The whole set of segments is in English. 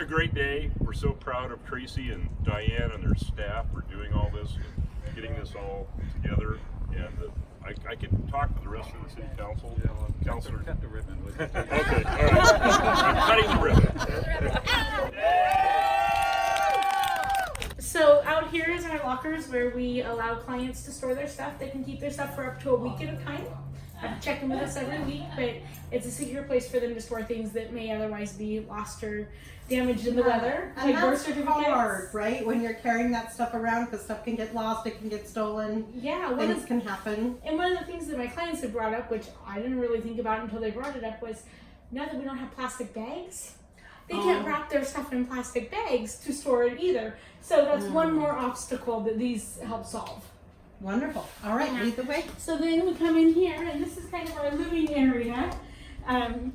great day. We're so proud of Tracy and Diane and their staff for doing all this and getting this all together. And I can talk to the rest of the city council. Yeah, well, Councilor. cut the ribbon. Okay, all right. I'm cutting the ribbon. So out here is our lockers where we allow clients to store their stuff. They can keep their stuff for up to a week at a time. Have to check in with us every week, but it's a secure place for them to store things that may otherwise be lost or damaged in the weather. And like birth that's certificates. hard, right? When you're carrying that stuff around, because stuff can get lost, it can get stolen, Yeah, things can happen. and one of the things that my clients have brought up, which I didn't really think about until they brought it up, was now that we don't have plastic bags, they can't wrap their stuff in plastic bags to store it either. So that's one more obstacle that these help solve. Wonderful. All right, lead the way. So then we come in here, and this is kind of our living area.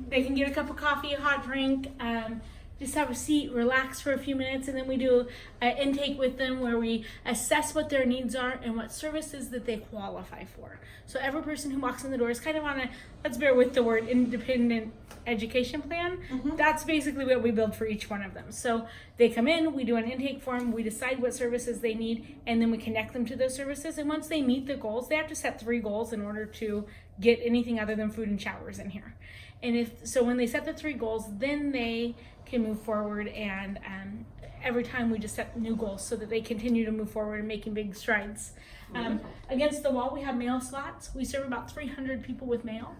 They can get a cup of coffee, a hot drink, just have a seat, relax for a few minutes, and then we do an intake with them where we assess what their needs are and what services that they qualify for. So every person who walks in the door is kind of on a, let's bear with the word, independent education plan. That's basically what we build for each one of them. So they come in, we do an intake form, we decide what services they need, and then we connect them to those services. And once they meet the goals, they have to set 3 goals in order to get anything other than food and showers in here. And when they set the 3 goals, then they can move forward, and every time we just set new goals so that they continue to move forward and making big strides. Against the wall, we have mail slots. We serve about 300 people with mail.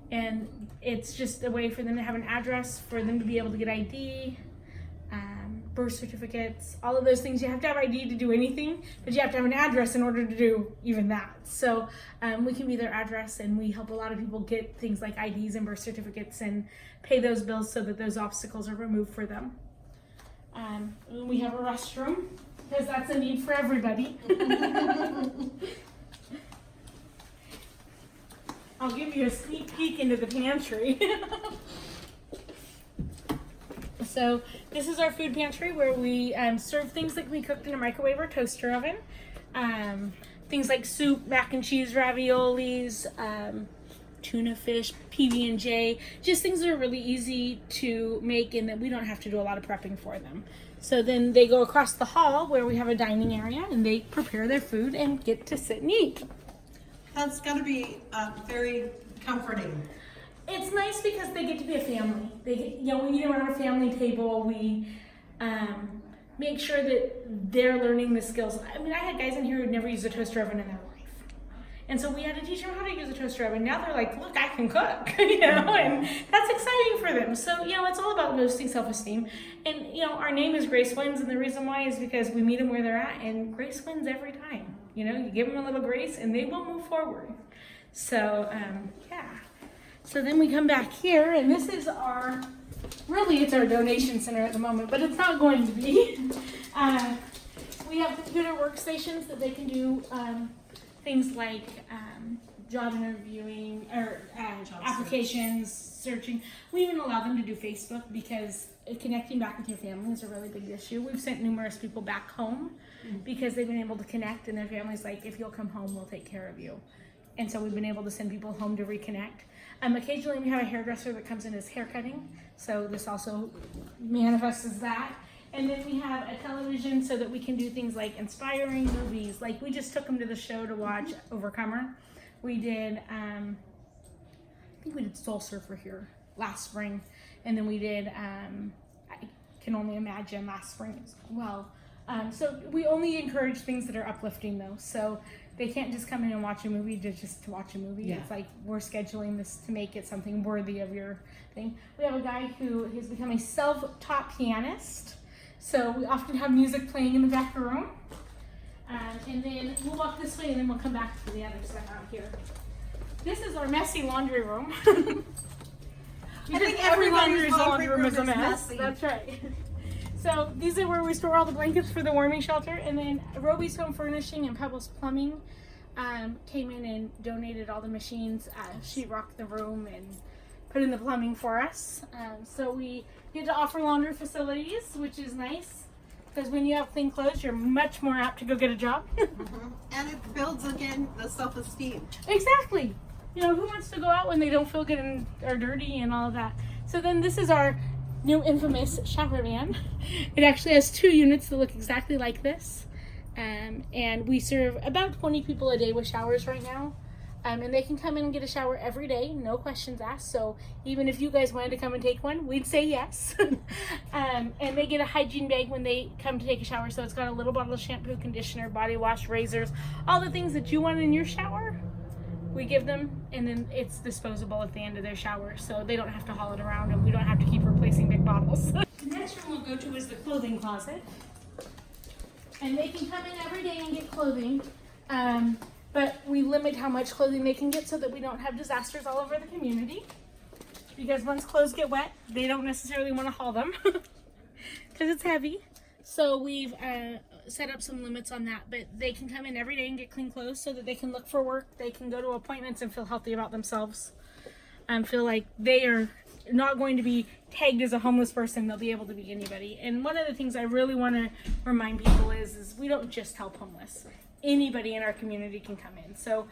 And it's just a way for them to have an address, for them to be able to get ID, birth certificates, all of those things. You have to have ID to do anything, but you have to have an address in order to do even that. So we can be their address, and we help a lot of people get things like IDs and birth certificates and pay those bills so that those obstacles are removed for them. We have a restroom, because that's a need for everybody. I'll give you a sneak peek into the pantry. So this is our food pantry where we serve things that can be cooked in a microwave or toaster oven. Things like soup, mac and cheese, raviolis, tuna fish, PB&J, just things that are really easy to make and that we don't have to do a lot of prepping for them. So then they go across the hall where we have a dining area, and they prepare their food and get to sit and eat. That's got to be very comforting. It's nice because they get to be a family. They get, we eat around a family table. We make sure that they're learning the skills. I mean, I had guys in here who'd never used a toaster oven in their life. And so we had to teach them how to use a toaster oven. Now they're like, look, I can cook, and that's exciting for them. So, it's all about boosting self-esteem. And, our name is Grace Wins, and the reason why is because we meet them where they're at, and Grace wins every time. You give them a little grace, and they will move forward. So, yeah. So then we come back here, and this is it's our donation center at the moment, but it's not going to be. We have computer workstations that they can do things like job interviewing or applications, searching. We even allow them to do Facebook because connecting back with your family is a really big issue. We've sent numerous people back home because they've been able to connect, and their family's like, if you'll come home, we'll take care of you. And so we've been able to send people home to reconnect. Occasionally we have a hairdresser that comes in as hair cutting, so this also manifests as that. And then we have a television so that we can do things like inspiring movies. Like we just took them to the show to watch Overcomer. We did, I think we did Soul Surfer here last spring. And then we did, I Can Only Imagine last spring as well. So we only encourage things that are uplifting though. So they can't just come in and watch a movie just to watch a movie. Yeah. It's like we're scheduling this to make it something worthy of your thing. We have a guy who has become a self-taught pianist. So we often have music playing in the back room. And then we'll walk this way, and then we'll come back to the other stuff out here. This is our messy laundry room. I think every laundry room is a is mess. messy. That's right. So these are where we store all the blankets for the warming shelter. And then Roby's Home Furnishing and Pebbles Plumbing came in and donated all the machines. She rocked the room and put in the plumbing for us. So we get to offer laundry facilities, which is nice. Because when you have clean clothes, you're much more apt to go get a job. And it builds, again, the self-esteem. Exactly. Who wants to go out when they don't feel good and are dirty and all of that? So then this is our new infamous shower van. It actually has 2 units that look exactly like this. And we serve about 20 people a day with showers right now. And they can come in and get a shower every day, no questions asked. So even if you guys wanted to come and take one, we'd say yes. And they get a hygiene bag when they come to take a shower. So it's got a little bottle of shampoo, conditioner, body wash, razors, all the things that you want in your shower. We give them, and then it's disposable at the end of their shower. So they don't have to haul it around, and we don't have to keep replacing big bottles. The next room we'll go to is the clothing closet. And they can come in every day and get clothing. But we limit how much clothing they can get so that we don't have disasters all over the community. Because once clothes get wet, they don't necessarily want to haul them because it's heavy. So we've set up some limits on that, but they can come in every day and get clean clothes so that they can look for work. They can go to appointments and feel healthy about themselves and feel like they are not going to be tagged as a homeless person. They'll be able to be anybody. And one of the things I really want to remind people is we don't just help homeless. Anybody in our community can come in. So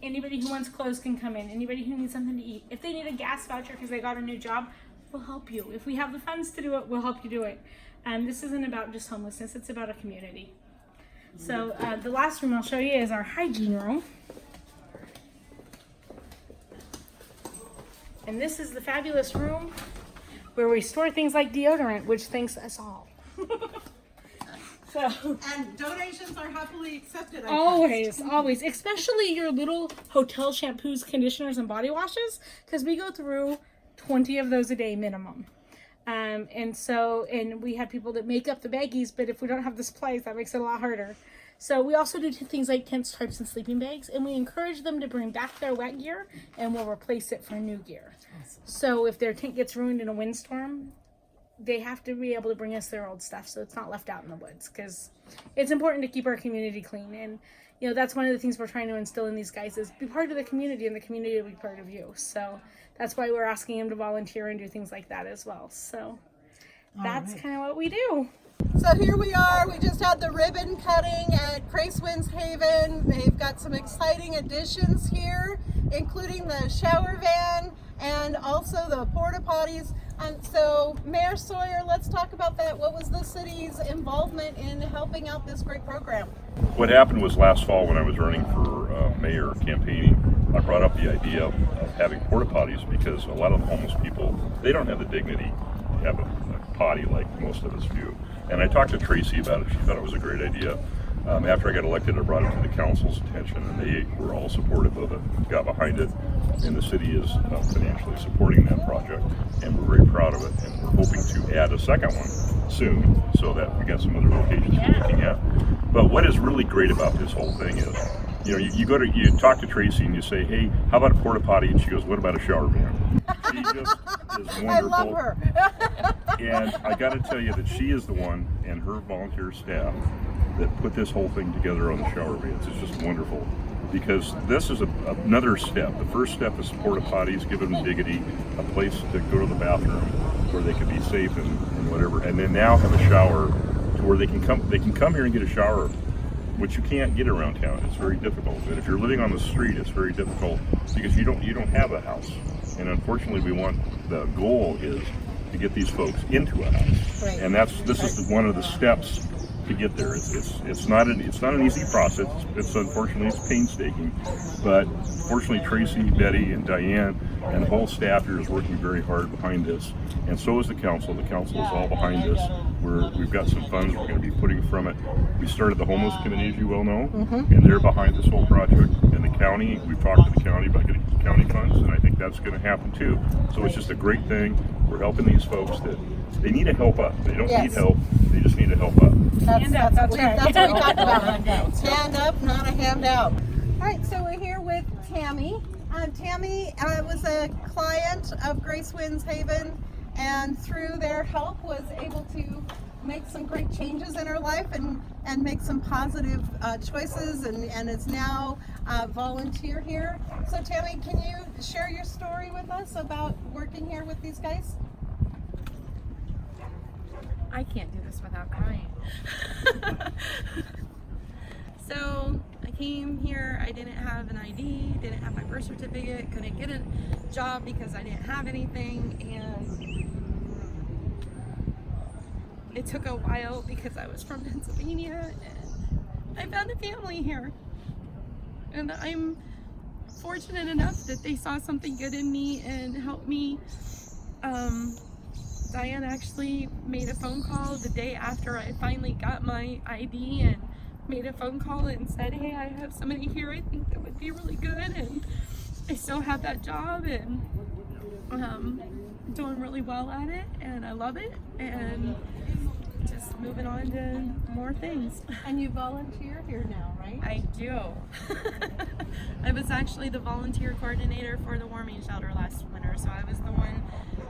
anybody who wants clothes can come in. Anybody who needs something to eat. If they need a gas voucher because they got a new job, we'll help you. If we have the funds to do it, we'll help you do it. This isn't about just homelessness. It's about a community. So the last room I'll show you is our hygiene room. And this is the fabulous room where we store things like deodorant, which thanks us all. So, And donations are happily accepted. always, especially your little hotel shampoos, conditioners, and body washes, because we go through 20 of those a day minimum. And we have people that make up the baggies, but if we don't have the supplies, that makes it a lot harder. So we also do things like tents, tarps, and sleeping bags, and we encourage them to bring back their wet gear, and we'll replace it for new gear. Awesome. So if their tent gets ruined in a windstorm, they have to be able to bring us their old stuff so it's not left out in the woods, because it's important to keep our community clean. And that's one of the things we're trying to instill in these guys is be part of the community, and the community will be part of you. So that's why we're asking them to volunteer and do things like that as well. So that's kind of what we do. So here we are. We just had the ribbon cutting at Grace Winds Haven. They've got some exciting additions here, including the shower van and also the porta potties. So Mayor Sawyer, let's talk about that. What was the city's involvement in helping out this great program? What happened was last fall when I was running for mayor campaigning, I brought up the idea of having porta potties because a lot of homeless people, they don't have the dignity to have a potty like most of us do. And I talked to Tracy about it. She thought it was a great idea. After I got elected, I brought it to the council's attention, and they were all supportive of it, got behind it, and the city is financially supporting that project, and we're very proud of it, and we're hoping to add a second one soon, so that we got some other locations we're looking at. But what is really great about this whole thing is, you talk to Tracy and you say, hey, how about a porta potty? And she goes, what about a shower van? She just is wonderful. I love her. And I got to tell you that she is the one, and her volunteer staff, that put this whole thing together on the shower vans. It's just wonderful, because this is another step. The first step is porta potties, give them dignity, a place to go to the bathroom where they can be safe and whatever, and then now have a shower to where they can come here and get a shower, which you can't get around town. It's very difficult. And if you're living on the street, it's very difficult because you don't have a house. And unfortunately, the goal is to get these folks into a house. Right. And this is one of the steps to get there. It's not an easy process. It's unfortunately it's painstaking, but fortunately Tracy, Betty, and Diane and the whole staff here is working very hard behind this, and so is the council. The council is all behind this. We've got some funds we're going to be putting from it. We started the homeless committee, as you well know, and they're behind this whole project. And the county, we've talked to the county about getting county funds, and I think that's going to happen too. So it's just a great thing. We're helping these folks that they need to help up. They don't need help. They just need to help up. That's what we talked about. Hand up, not a handout. All right, so we're here with Tammy. Tammy was a client of Grace Winds Haven, and through their help was able to make some great changes in her life and make some positive choices, and is now a volunteer here. So Tammy, can you share your story with us about working here with these guys? I can't do this without crying. So I came here, I didn't have an ID, didn't have my birth certificate, couldn't get a job because I didn't have anything, and it took a while because I was from Pennsylvania, and I found a family here. And I'm fortunate enough that they saw something good in me and helped me. Diane actually made a phone call the day after I finally got my ID and made a phone call and said, hey, I have somebody here I think that would be really good, and I still have that job, and doing really well at it, and I love it, and just moving on to more things. And you volunteer here now, right? I do. I was actually the volunteer coordinator for the warming shelter last winter, so I was the one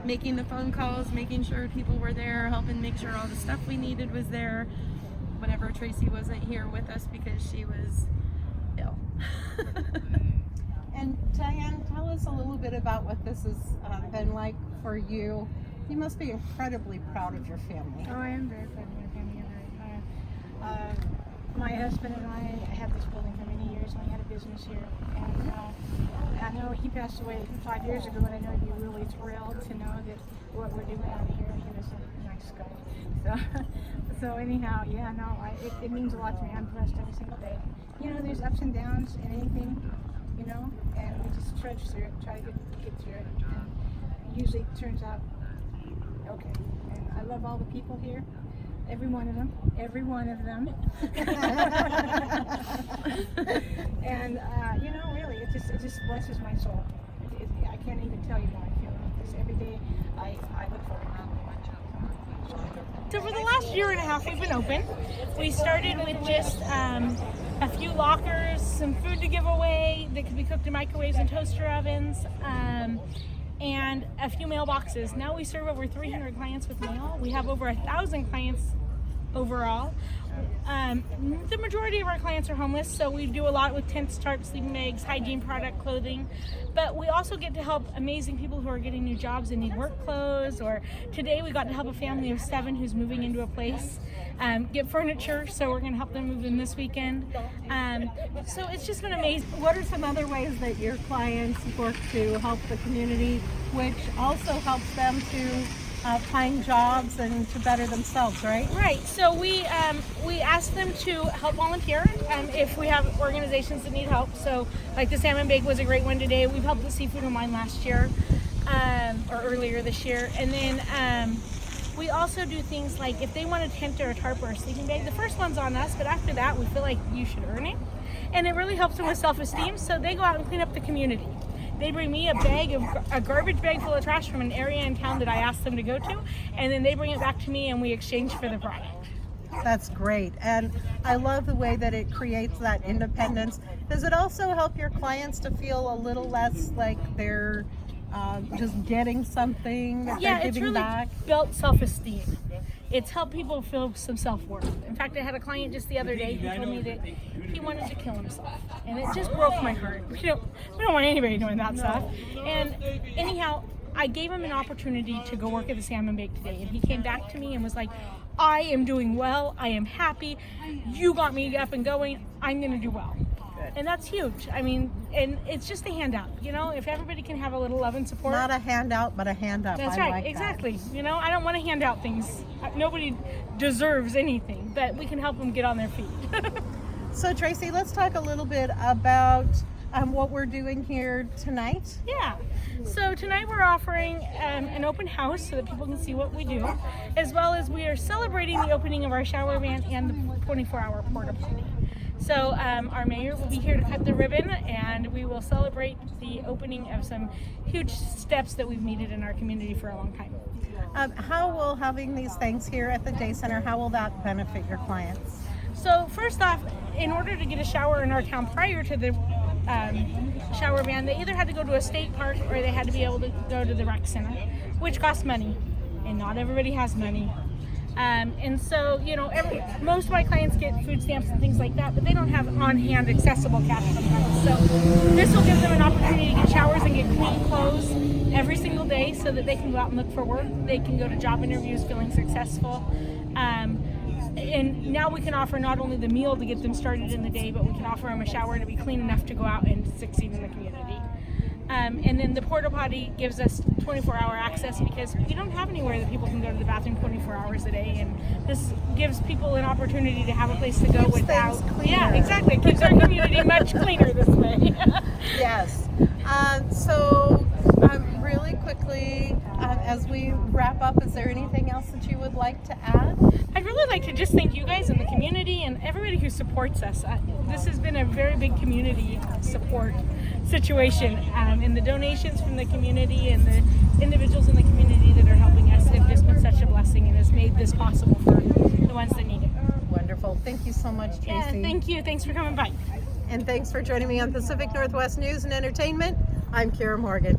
making the phone calls, making sure people were there, helping make sure all the stuff we needed was there whenever Tracy wasn't here with us because she was ill. And Diane, tell us a little bit about what this has been like for you. You must be incredibly proud of your family. Oh, I am very proud of my family. I'm very proud. My husband and I had this building for many years, and we had a business here. And I know he passed away 5 years ago, and I know you'd be really thrilled to know that what we're doing out here. He was a nice guy. So anyhow, yeah, no, it means a lot to me. I'm blessed every single day. You know, there's ups and downs in anything, you know, and we just trudge through it, try to get through it. And usually it turns out okay. And I love all the people here. Every one of them. And you know, really, it just blesses my soul. I can't even tell you how I feel about this. Every day, I look forward to it. So for the last year and a half we've been open. We started with just a few lockers, some food to give away that could be cooked in microwaves and toaster ovens, and a few mailboxes. Now we serve over 300 clients with mail. We have over 1,000 clients overall. The majority of our clients are homeless, so we do a lot with tents, tarps, sleeping bags, hygiene product, clothing. But we also get to help amazing people who are getting new jobs and need work clothes. Or today we got to help a family of 7 who's moving into a place, get furniture, so we're going to help them move in this weekend. So it's just been amazing. What are some other ways that your clients work to help the community, which also helps them to find jobs and to better themselves, right? Right. So we ask them to help volunteer if we have organizations that need help. So like the Salmon Bake was a great one today. We've helped with Seafood and Wine last year or earlier this year. And then we also do things like if they want a tent or a tarp or a sleeping bag, the first one's on us, but after that we feel like you should earn it. And it really helps them with self-esteem. So they go out and clean up the community. They bring me a garbage bag full of trash from an area in town that I asked them to go to, and then they bring it back to me and we exchange for the product. That's great. And I love the way that it creates that independence. Does it also help your clients to feel a little less like they're just getting something that Yeah, they're it's giving really back? built self-esteem. It's helped people feel some self-worth. In fact, I had a client just the other day who told me that he wanted to kill himself, and it just broke my heart. We don't want anybody doing that stuff. And anyhow, I gave him an opportunity to go work at the Salmon Bake today, and he came back to me and was like, I am doing well, I am happy, you got me up and going, I'm gonna do well. And that's huge. I mean, and it's just a handout, you know, if everybody can have a little love and support. Not a handout, but a hand up. That's I right, like exactly. You know, I don't want to hand out things. Nobody deserves anything, but we can help them get on their feet. So Tracy, let's talk a little bit about what we're doing here tonight. Yeah. So tonight we're offering an open house so that people can see what we do, as well as we are celebrating the opening of our shower van and the 24-hour porta potty. So our mayor will be here to cut the ribbon, and we will celebrate the opening of some huge steps that we've needed in our community for a long time. How will having these things here at the day center, how will that benefit your clients? So first off, in order to get a shower in our town prior to the shower van, they either had to go to a state park or they had to be able to go to the rec center, which costs money, and not everybody has money. And so, you know, most of my clients get food stamps and things like that, but they don't have on-hand accessible cash sometimes. So this will give them an opportunity to get showers and get clean clothes every single day so that they can go out and look for work. They can go to job interviews feeling successful. And now we can offer not only the meal to get them started in the day, but we can offer them a shower to be clean enough to go out and succeed in the community. And then the porta potty gives us 24-hour access because we don't have anywhere that people can go to the bathroom 24 hours a day. And this gives people an opportunity to have a place to go without. things cleaner. Yeah, exactly. It keeps our community much cleaner this way. Yes. So really quickly, as we wrap up, is there anything else that you would like to add? I'd really like to just thank you guys and the community and everybody who supports us. This has been a very big community support situation, and the donations from the community and the individuals in the community that are helping us have just been such a blessing and has made this possible for the ones that need it. Wonderful. Thank you so much, Tracy. Yeah, thank you. Thanks for coming by. And thanks for joining me on Pacific Northwest News and Entertainment. I'm Kara Morgan.